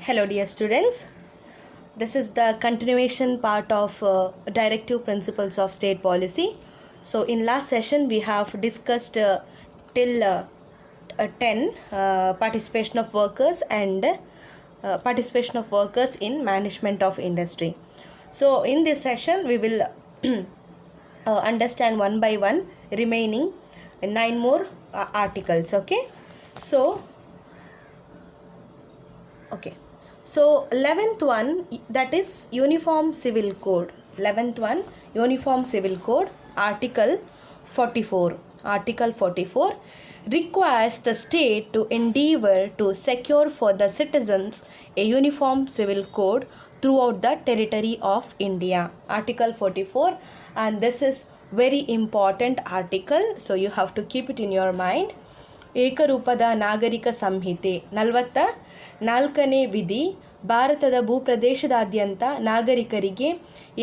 Hello dear students, this is the continuation part of directive principles of state policy. So in last session we have discussed till 10 participation of workers and participation of workers in management of industry. So in this session we will understand one by one remaining 9 more articles. Okay, so 11th one, that is Uniform Civil Code. 11th one, Uniform Civil Code, Article 44. Article 44 requires the state to endeavor to secure for the citizens a uniform civil code throughout the territory of India. Article 44, and this is very important article, so you have to keep it in your mind. ಏಕರೂಪದ ನಾಗರಿಕ ಸಂಹಿತೆ 44ನೇ ವಿಧಿ ಭಾರತದ ಭೂಪ್ರದೇಶದಾದ್ಯಂತ ನಾಗರಿಕರಿಗೆ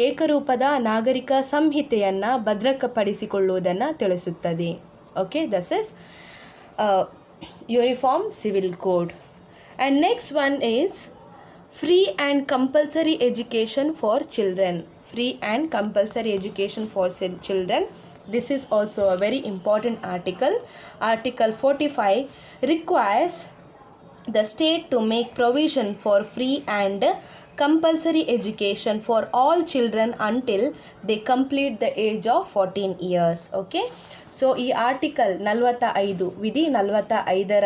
ಏಕರೂಪದ ನಾಗರಿಕ ಸಂಹಿತೆಯನ್ನು ಭದ್ರಪಡಿಸಿಕೊಳ್ಳುವುದನ್ನು ತಿಳಿಸುತ್ತದೆ. Okay, this is uniform civil code. And next one is free and compulsory education for children. Free and compulsory education for children. This is also a very important article. Article 45 requires the state to make provision for free and compulsory education for all children until they complete the age of 14 years. Okay, so ಈ article 45 ವಿಧಿ 45ರ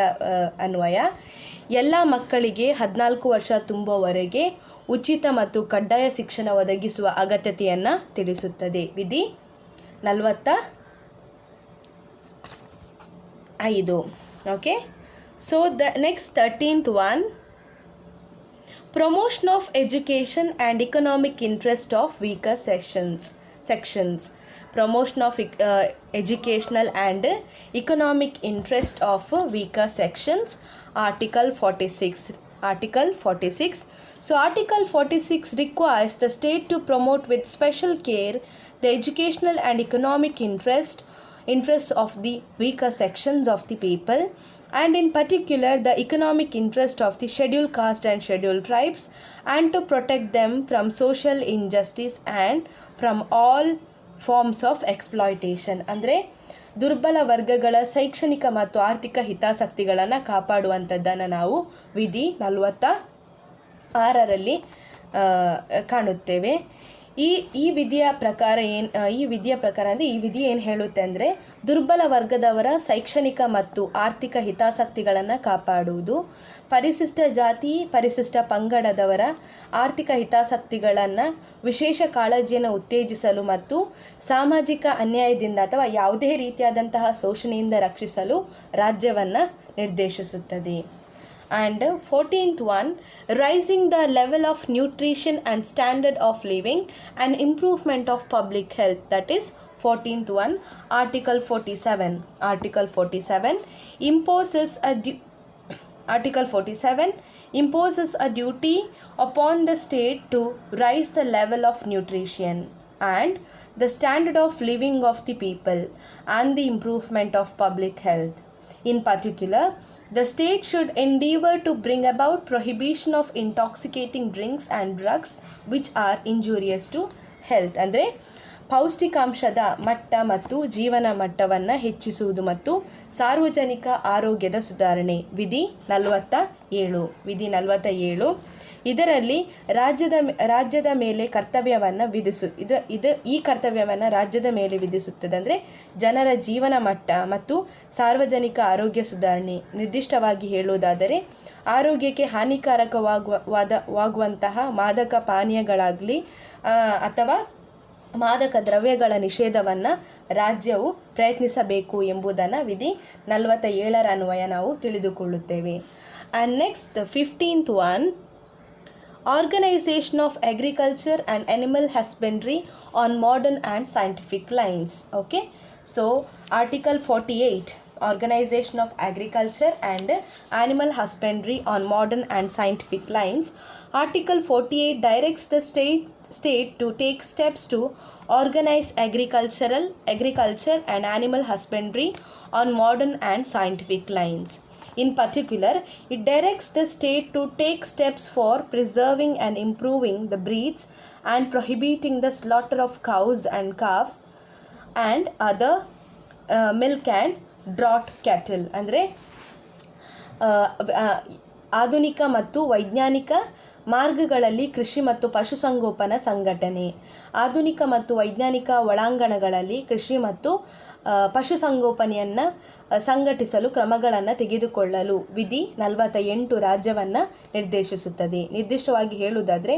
ಅನ್ವಯ ಎಲ್ಲ ಮಕ್ಕಳಿಗೆ 14 ವರ್ಷ ತುಂಬುವವರೆಗೆ ಉಚಿತ ಮತ್ತು ಕಡ್ಡಾಯ ಶಿಕ್ಷಣ ಒದಗಿಸುವ ಅಗತ್ಯತೆಯನ್ನು ತಿಳಿಸುತ್ತದೆ. ವಿಧಿ 45. Okay, so the next 13th one, promotion of education and economic interest of weaker sections. Promotion of educational and economic interest of weaker sections. Article 46. Article 46. So Article 46 requires the state to promote with special care the educational and economic interests of the weaker sections of the people, and in particular the economic interest of the scheduled caste and scheduled tribes, and to protect them from social injustice and from all forms of exploitation. ಅಂದರೆ ದುರ್ಬಲ ವರ್ಗಗಳ ಶೈಕ್ಷಣಿಕ ಮತ್ತು ಆರ್ಥಿಕ ಹಿತಾಸಕ್ತಿಗಳನ್ನು ಕಾಪಾಡುವಂಥದ್ದನ್ನು ನಾವು ವಿಧಿ 46ರಲ್ಲಿ ಕಾಣುತ್ತೇವೆ. ಈ ವಿಧಿಯ ಪ್ರಕಾರ ಈ ವಿಧಿ ಏನು ಹೇಳುತ್ತೆ ಅಂದರೆ, ದುರ್ಬಲ ವರ್ಗದವರ ಶೈಕ್ಷಣಿಕ ಮತ್ತು ಆರ್ಥಿಕ ಹಿತಾಸಕ್ತಿಗಳನ್ನು ಕಾಪಾಡುವುದು, ಪರಿಶಿಷ್ಟ ಜಾತಿ ಪರಿಶಿಷ್ಟ ಪಂಗಡದವರ ಆರ್ಥಿಕ ಹಿತಾಸಕ್ತಿಗಳನ್ನು ವಿಶೇಷ ಕಾಳಜಿಯನ್ನು ಉತ್ತೇಜಿಸಲು ಮತ್ತು ಸಾಮಾಜಿಕ ಅನ್ಯಾಯದಿಂದ ಅಥವಾ ಯಾವುದೇ ರೀತಿಯಾದಂತಹ ಶೋಷಣೆಯಿಂದ ರಕ್ಷಿಸಲು ರಾಜ್ಯವನ್ನು ನಿರ್ದೇಶಿಸುತ್ತದೆ. And 14th one, rising the level of nutrition and standard of living and improvement of public health. That is 14th one, Article 47. Article 47 imposes a duty upon the state to rise the level of nutrition and the standard of living of the people and the improvement of public health. In particular, the state should endeavor to bring about prohibition of intoxicating drinks and drugs which are injurious to health. ಅಂದರೆ ಪೌಷ್ಟಿಕಾಂಶದ ಮಟ್ಟ ಮತ್ತು ಜೀವನ ಮಟ್ಟವನ್ನು ಹೆಚ್ಚಿಸುವುದು ಮತ್ತು ಸಾರ್ವಜನಿಕ ಆರೋಗ್ಯದ ಸುಧಾರಣೆ. ವಿಧಿ 47. ವಿಧಿ 47 ಇದರಲ್ಲಿ ರಾಜ್ಯದ ಮೇಲೆ ಕರ್ತವ್ಯವನ್ನು ಈ ಕರ್ತವ್ಯವನ್ನು ರಾಜ್ಯದ ಮೇಲೆ ವಿಧಿಸುತ್ತದೆ. ಅಂದರೆ ಜನರ ಜೀವನ ಮಟ್ಟ ಮತ್ತು ಸಾರ್ವಜನಿಕ ಆರೋಗ್ಯ ಸುಧಾರಣೆ. ನಿರ್ದಿಷ್ಟವಾಗಿ ಹೇಳುವುದಾದರೆ, ಆರೋಗ್ಯಕ್ಕೆ ಹಾನಿಕಾರಕವಾಗುವಂತಹ ಮಾದಕ ಪಾನೀಯಗಳಾಗಲಿ ಅಥವಾ ಮಾದಕ ದ್ರವ್ಯಗಳ ನಿಷೇಧವನ್ನು ರಾಜ್ಯವು ಪ್ರಯತ್ನಿಸಬೇಕು ಎಂಬುದನ್ನು ವಿಧಿ 47ರ ಅನ್ವಯ ನಾವು ತಿಳಿದುಕೊಳ್ಳುತ್ತೇವೆ. And next 15th one, Organization of Agriculture and Animal Husbandry on Modern and Scientific Lines. Okay, so Article 48, Organization of Agriculture and Animal Husbandry on Modern and Scientific Lines. Article 48 directs the state to take steps to organize agriculture and animal husbandry on modern and scientific lines. In particular, it directs the state to take steps for preserving and improving the breeds and prohibiting the slaughter of cows and calves and other milk and draught cattle. ಅಂದರೆ ಆಧುನಿಕ ಮತ್ತು ವೈಜ್ಞಾನಿಕ ಮಾರ್ಗಗಳಲ್ಲಿ ಕೃಷಿ ಮತ್ತು ಪಶುಸಂಗೋಪನಾ ಸಂಘಟನೆ. ಆಧುನಿಕ ಮತ್ತು ವೈಜ್ಞಾನಿಕ ಒಳಾಂಗಣಗಳಲ್ಲಿ ಕೃಷಿ ಮತ್ತು ಪಶುಸಂಗೋಪನೆಯನ್ನು ಸಂಘಟಿಸಲು ಕ್ರಮಗಳನ್ನು ತೆಗೆದುಕೊಳ್ಳಲು ವಿಧಿ 48 ರಾಜ್ಯವನ್ನು ನಿರ್ದೇಶಿಸುತ್ತದೆ. ನಿರ್ದಿಷ್ಟವಾಗಿ ಹೇಳುವುದಾದರೆ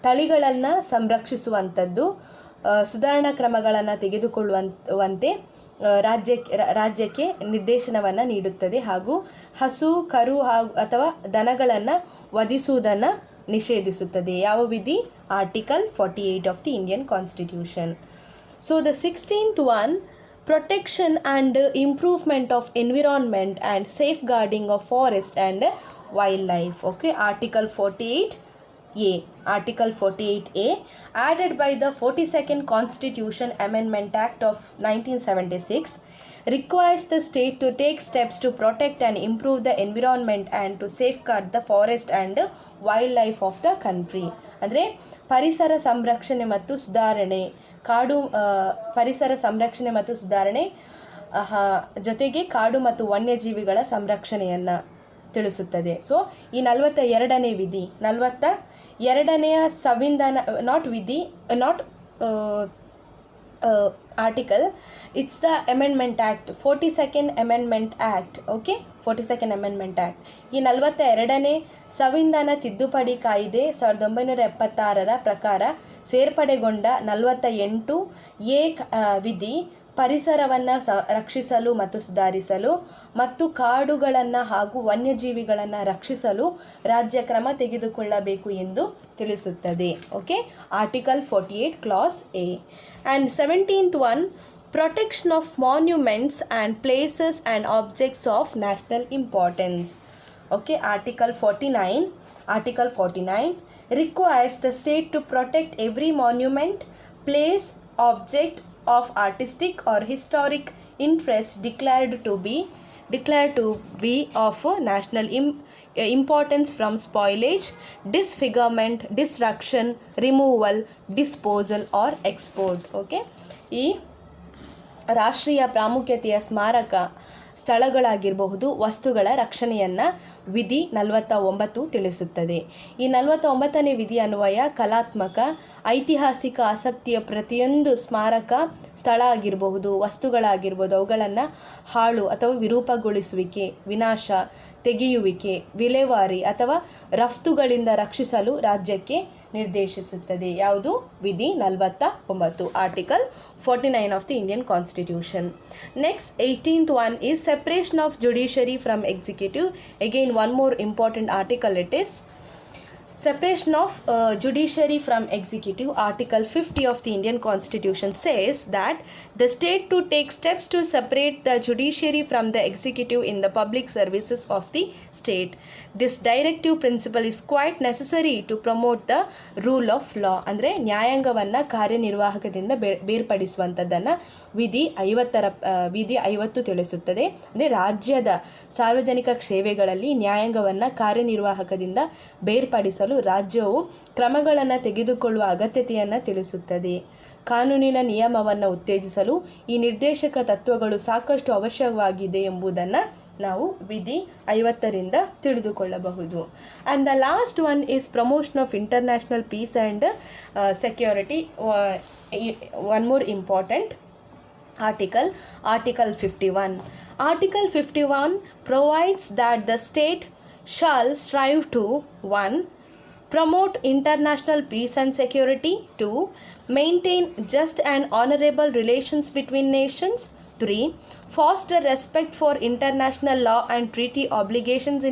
ತಳಿಗಳನ್ನು ಸಂರಕ್ಷಿಸುವಂಥದ್ದು, ಸುಧಾರಣಾ ಕ್ರಮಗಳನ್ನು ತೆಗೆದುಕೊಳ್ಳುವಂತೆ ರಾಜ್ಯಕ್ಕೆ ನಿರ್ದೇಶನವನ್ನು ನೀಡುತ್ತದೆ ಹಾಗೂ ಹಸು ಕರು ಅಥವಾ ದನಗಳನ್ನು ವಧಿಸುವುದನ್ನು ನಿಷೇಧಿಸುತ್ತದೆ. ಯಾವ ವಿಧಿ? Article 48 of the Indian constitution. So the 16th one, protection and improvement of environment and safeguarding of forest and wildlife. Okay, Article 48A. Article 48A, added by the 42nd Constitution Amendment Act of 1976, requires the state to take steps to protect and improve the environment and to safeguard the forest and wildlife of the country. ಅಂದರೆ ಪರಿಸರ ಸಂರಕ್ಷಣೆ ಮತ್ತು ಸುಧಾರಣೆ, ಪರಿಸರ ಸಂರಕ್ಷಣೆ ಮತ್ತು ಸುಧಾರಣೆ ಜೊತೆಗೆ ಕಾಡು ಮತ್ತು ವನ್ಯಜೀವಿಗಳ ಸಂರಕ್ಷಣೆಯನ್ನು ತಿಳಿಸುತ್ತದೆ. ಸೊ ಈ 42ನೇ ವಿಧಿ, 42ನೇ ಸಂವಿಧಾನ, article, it's the amendment act, 42nd amendment act. Okay, 42nd amendment act. ಈ 42ನೇ ಸಂವಿಧಾನ ತಿದ್ದುಪಡಿ ಕಾಯ್ದೆ 1976 ಪ್ರಕಾರ ಸೇರ್ಪಡೆಗೊಂಡ 48A ವಿಧಿ ಪರಿಸರವನ್ನು ರಕ್ಷಿಸಲು ಮತ್ತು ಸುಧಾರಿಸಲು ಮತ್ತು ಕಾಡುಗಳನ್ನು ಹಾಗೂ ವನ್ಯಜೀವಿಗಳನ್ನು ರಕ್ಷಿಸಲು ರಾಜ್ಯ ಕ್ರಮ ತೆಗೆದುಕೊಳ್ಳಬೇಕು ಎಂದು ತಿಳಿಸುತ್ತದೆ. Okay, article 48 class A. And 17th one, protection of monuments and places and objects of national importance. Okay, Article 49 requires the state to protect every monument, place, object of artistic or historic interest declared to be of national importance from spoilage, disfigurement, destruction, removal, disposal or export. Okay, ಈ ರಾಷ್ಟ್ರೀಯ ಪ್ರಾಮುಖ್ಯತೆಯ ಸ್ಮಾರಕ ಸ್ಥಳಗಳಾಗಿರಬಹುದು ವಸ್ತುಗಳ ರಕ್ಷಣೆಯನ್ನು ವಿಧಿ 49 ತಿಳಿಸುತ್ತದೆ. ಈ 49ನೇ ವಿಧಿ ಅನ್ವಯ ಕಲಾತ್ಮಕ, ಐತಿಹಾಸಿಕ ಆಸಕ್ತಿಯ ಪ್ರತಿಯೊಂದು ಸ್ಮಾರಕ ಸ್ಥಳ ಆಗಿರಬಹುದು, ವಸ್ತುಗಳಾಗಿರ್ಬೋದು, ಅವುಗಳನ್ನು ಹಾಳು ಅಥವಾ ವಿರೂಪಗೊಳಿಸುವಿಕೆ, ವಿನಾಶ, ತೆಗೆಯುವಿಕೆ, ವಿಲೇವಾರಿ ಅಥವಾ ರಫ್ತುಗಳಿಂದ ರಕ್ಷಿಸಲು ರಾಜ್ಯಕ್ಕೆ ನಿರ್ದೇಶಿಸುತ್ತದೆ. ಯಾವುದು? ವಿಧಿ 49, article 49 of the Indian constitution. Next 18th one is separation of judiciary from executive. Again one more important article, it is separation of judiciary from executive. Article 50 of the Indian Constitution says that the state to take steps to separate the judiciary from the executive in the public services of the state. This directive principle is quite necessary to promote the rule of law. ಅಂದರೆ ನ್ಯಾಯಾಂಗವನ್ನು ಕಾರ್ಯನಿರ್ವಾಹಕದಿಂದ ಬೇರ್ಪಡಿಸುವಂಥದ್ದನ್ನು ವಿಧಿ 50 ತಿಳಿಸುತ್ತದೆ. ಅಂದರೆ ರಾಜ್ಯದ ಸಾರ್ವಜನಿಕ ಸೇವೆಗಳಲ್ಲಿ ನ್ಯಾಯಾಂಗವನ್ನು ಕಾರ್ಯನಿರ್ವಾಹಕದಿಂದ ಬೇರ್ಪಡಿಸಲು ರಾಜ್ಯವು ಕ್ರಮಗಳನ್ನು ತೆಗೆದುಕೊಳ್ಳುವ ಅಗತ್ಯತೆಯನ್ನು ತಿಳಿಸುತ್ತದೆ. ಕಾನೂನಿನ ನಿಯಮವನ್ನು ಉತ್ತೇಜಿಸಲು ಈ ನಿರ್ದೇಶಕ ತತ್ವಗಳು ಸಾಕಷ್ಟು ಅವಶ್ಯಕವಾಗಿದೆ ಎಂಬುದನ್ನು ನಾವು ವಿಧಿ 50ರಿಂದ ತಿಳಿದುಕೊಳ್ಳಬಹುದು. And the last one is promotion of international peace and security. One more important article, Article 51. Article 51 provides that the state shall strive to 1. Promote international peace and security. 2. Maintain just and honorable relations between nations. 3. Foster respect for international law and treaty obligations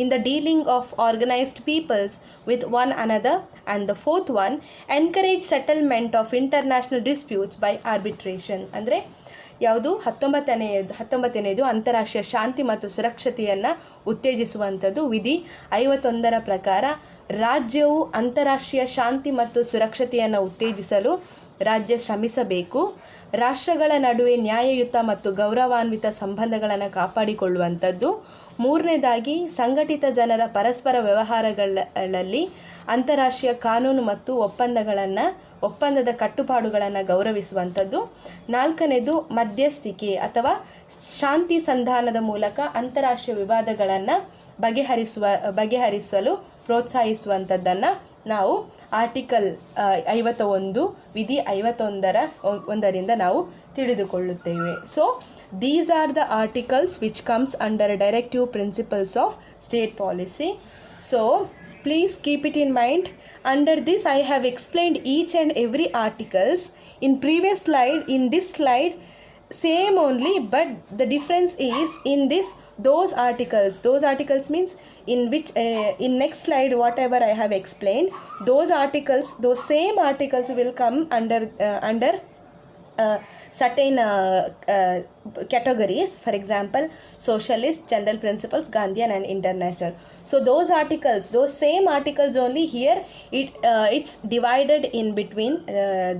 in the dealing of organized peoples with one another. And the fourth one, encourage settlement of international disputes by arbitration. ಅಂದರೆ ಯಾವುದು? 19ನೇದು ಅಂತಾರಾಷ್ಟ್ರೀಯ ಶಾಂತಿ ಮತ್ತು ಸುರಕ್ಷತೆಯನ್ನು ಉತ್ತೇಜಿಸುವಂಥದ್ದು. ವಿಧಿ 51ರ ಪ್ರಕಾರ ರಾಜ್ಯವು ಅಂತಾರಾಷ್ಟ್ರೀಯ ಶಾಂತಿ ಮತ್ತು ಸುರಕ್ಷತೆಯನ್ನು ಉತ್ತೇಜಿಸಲು ರಾಜ್ಯ ಶ್ರಮಿಸಬೇಕು. ರಾಷ್ಟ್ರಗಳ ನಡುವೆ ನ್ಯಾಯಯುತ ಮತ್ತು ಗೌರವಾನ್ವಿತ ಸಂಬಂಧಗಳನ್ನು ಕಾಪಾಡಿಕೊಳ್ಳುವಂಥದ್ದು, ಮೂರನೇದಾಗಿ ಸಂಘಟಿತ ಜನರ ಪರಸ್ಪರ ವ್ಯವಹಾರಗಳಲ್ಲಿ ಅಂತಾರಾಷ್ಟ್ರೀಯ ಕಾನೂನು ಮತ್ತು ಒಪ್ಪಂದದ ಕಟ್ಟುಪಾಡುಗಳನ್ನು ಗೌರವಿಸುವಂಥದ್ದು. ನಾಲ್ಕನೇದು ಮಧ್ಯಸ್ಥಿಕೆ ಅಥವಾ ಶಾಂತಿ ಸಂಧಾನದ ಮೂಲಕ ಅಂತಾರಾಷ್ಟ್ರೀಯ ವಿವಾದಗಳನ್ನು ಬಗೆಹರಿಸಲು ಪ್ರೋತ್ಸಾಹಿಸುವಂಥದ್ದನ್ನು ನಾವು ಆರ್ಟಿಕಲ್ 51 ವಿಧಿ 51ರಿಂದ ನಾವು ತಿಳಿದುಕೊಳ್ಳುತ್ತೇವೆ. So these are the articles which comes under directive principles of state policy. So please keep it in mind. Under this I have explained each and every articles in previous slide. In this slide same only, but the difference is in this those articles means in which in next slide whatever I have explained, those same articles will come under certain categories. For example, socialist, general principles, Gandhian and international. So those same articles only here it's divided in between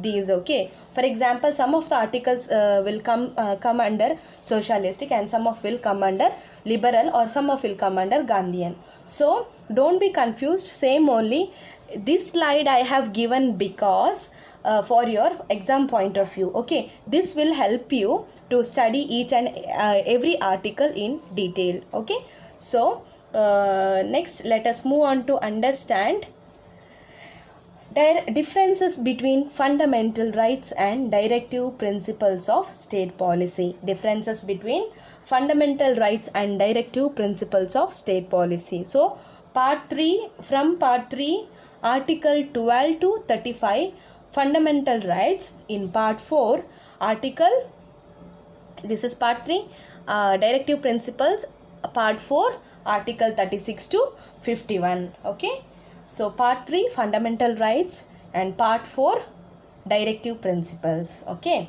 these. Okay, for example, some of the articles will come under socialistic and some of will come under liberal or some of will come under Gandhian. So don't be confused, same only. This slide I have given because for your exam point of view. Okay, this will help you to study each and every article in detail. Okay, so next let us move on to understand differences between fundamental rights and directive principles of state policy. Differences between fundamental rights and directive principles of state policy. So part 3 article 12 to 35 fundamental rights. In part 4 this is part 3 directive principles, part 4 article 36 to 51. Okay, so part 3 fundamental rights and part 4 directive principles. Okay,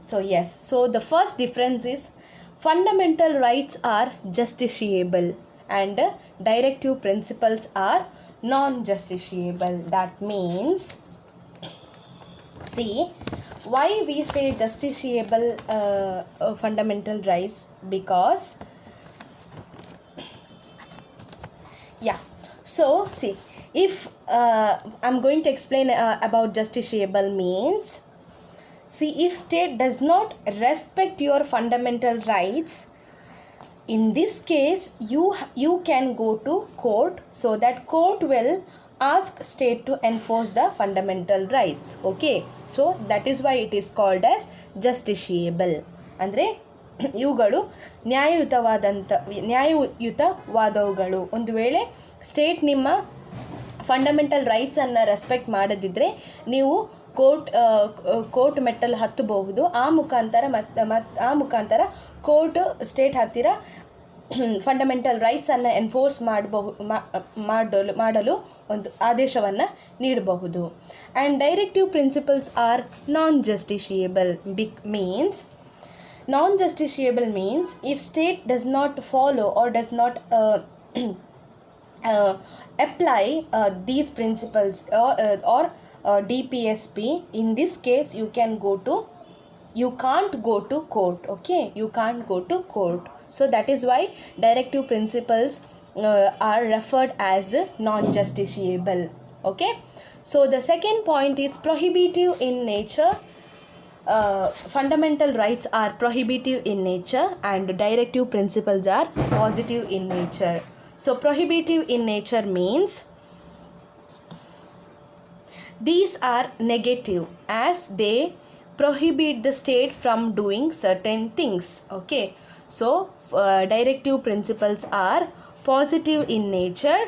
so yes, so the first difference is fundamental rights are justiciable and directive principles are non-justiciable. That means, see, why we say justiciable fundamental rights? Because so see, if I'm going to explain about justiciable means, see, if state does not respect your fundamental rights, in this case you can go to court, so that court will ask state to enforce the fundamental rights. Okay, so that is why it is called as justiciable. ಅಂದರೆ ಇವುಗಳು ನ್ಯಾಯಯುತವಾದವುಗಳು. ಒಂದು ವೇಳೆ state ನಿಮ್ಮ fundamental ರೈಟ್ಸನ್ನು respect ಮಾಡದಿದ್ದರೆ ನೀವು court ಮೆಟ್ಟಲು ಹತ್ತಬಹುದು. ಆ ಮುಖಾಂತರ ಕೋರ್ಟ್ ಸ್ಟೇಟ್ ಹತ್ತಿರ ಫಂಡಮೆಂಟಲ್ ರೈಟ್ಸನ್ನು ಎನ್ಫೋರ್ಸ್ ಮಾಡಲು ಒಂದು ಆದೇಶವನ್ನು ನೀಡಬಹುದು. And directive principles are non-justiciable means if state does not follow or does not apply these principles or DPSP, in this case you can't go to court. Okay, you can't go to court. So that is why directive principles are referred as non-justiciable. Okay, so the second point is prohibitive in nature. Fundamental rights are prohibitive in nature and directive principles are positive in nature. So prohibitive in nature means these are negative as they prohibit the state from doing certain things. Okay, so directive principles are positive in nature,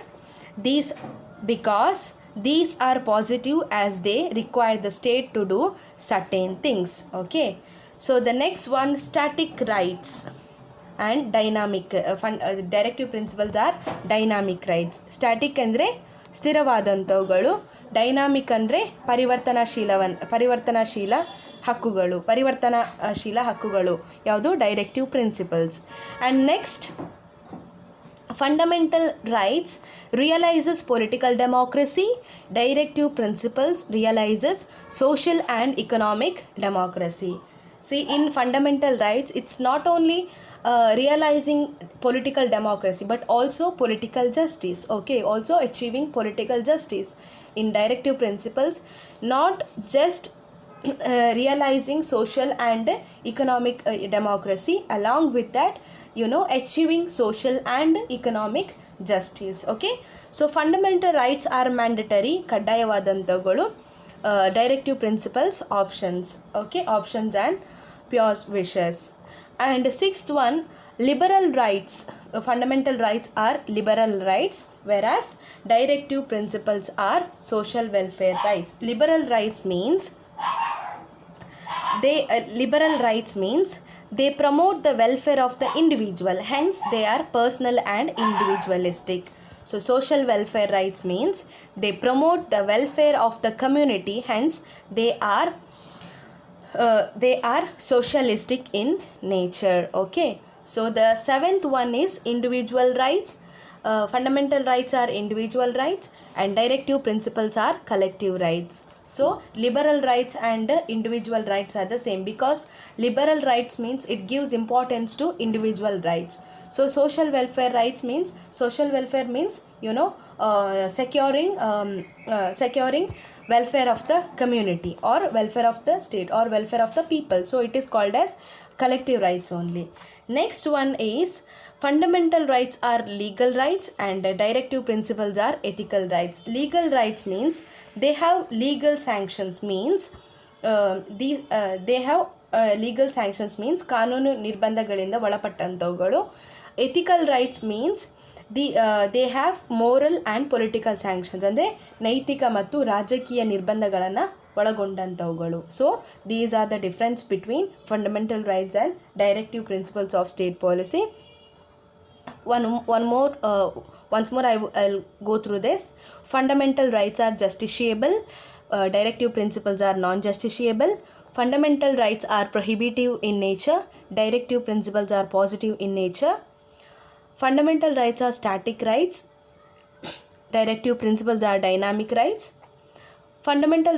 because these are positive as they require the state to do certain things. Okay, so the next one, static rights and dynamic directive principles are dynamic rights. Static ಅಂದರೆ ಸ್ಥಿರವಾದಂಥವುಗಳು, dynamic ಅಂದರೆ ಪರಿವರ್ತನಾಶೀಲ ಹಕ್ಕುಗಳು ಯಾವುದು? Directive principles. And next, fundamental rights realizes political democracy, directive principles realizes social and economic democracy. See, in fundamental rights it's not only realizing political democracy, but also political justice. Okay, also achieving political justice in directive principles, not just realizing social and economic democracy, along with that, achieving social and economic justice. Okay, so fundamental rights are mandatory, ಕಡ್ಡಾಯವಾದಂಥವುಗಳು, directive principles options. Okay, options and pure wishes. And sixth one, liberal rights. Fundamental rights are liberal rights, whereas directive principles are social welfare rights. Liberal rights means they promote the welfare of the individual, hence they are personal and individualistic. So social welfare rights means they promote the welfare of the community, hence they are socialistic in nature. Okay, so the seventh one is individual rights. Fundamental rights are individual rights and directive principles are collective rights. So liberal rights and individual rights are the same, because liberal rights means it gives importance to individual rights. So social welfare rights means, securing welfare of the community or welfare of the state or welfare of the people. So it is called as collective rights only. Next one is fundamental rights are legal rights and directive principles are ethical rights. Legal rights means they have legal sanctions, means they have legal sanctions means ಕಾನೂನು ನಿರ್ಬಂಧಗಳಿಂದ ಒಳಪಟ್ಟಂಥವುಗಳು. Ethical rights means they have moral and political sanctions, ಅಂದರೆ ನೈತಿಕ ಮತ್ತು ರಾಜಕೀಯ ನಿರ್ಬಂಧಗಳನ್ನು ಒಳಗೊಂಡಂಥವುಗಳು. So these are the difference between fundamental rights and directive principles of state policy. Once more I'll go through this. Fundamental rights are justiciable, directive principles are non-justiciable. Fundamental rights are prohibitive in nature, directive principles are positive in nature. Fundamental rights are static rights, directive principles are dynamic rights. Fundamental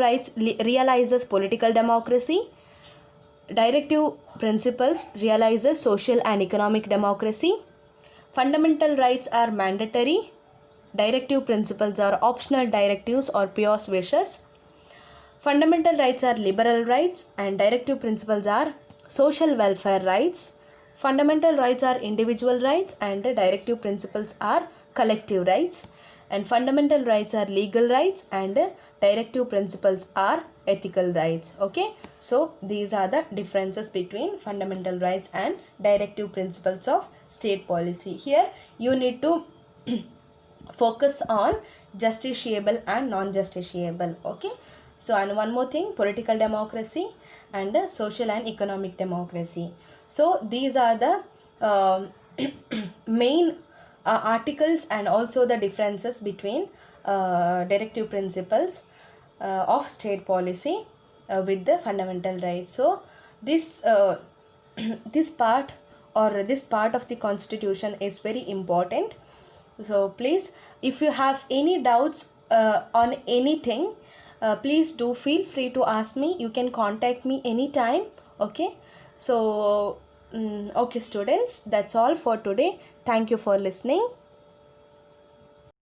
rights realizes political democracy, directive principles realizes social and economic democracy. Fundamental rights are mandatory, directive principles are optional directives or pure wishes. Fundamental rights are liberal rights and directive principles are social welfare rights. Fundamental rights are individual rights and directive principles are collective rights. And fundamental rights are legal rights and directive principles are ethical rights. Okay, so these are the differences between fundamental rights and directive principles of state policy. Here you need to focus on justiciable and non-justiciable. Okay, so and one more thing, political democracy and social and economic democracy. So these are the main articles and also the differences between directive principles of state policy with the fundamental rights. So this part of the constitution is very important. So please, if you have any doubts on anything, please do feel free to ask me. You can contact me anytime. Okay, so okay students, that's all for today. Thank you for listening.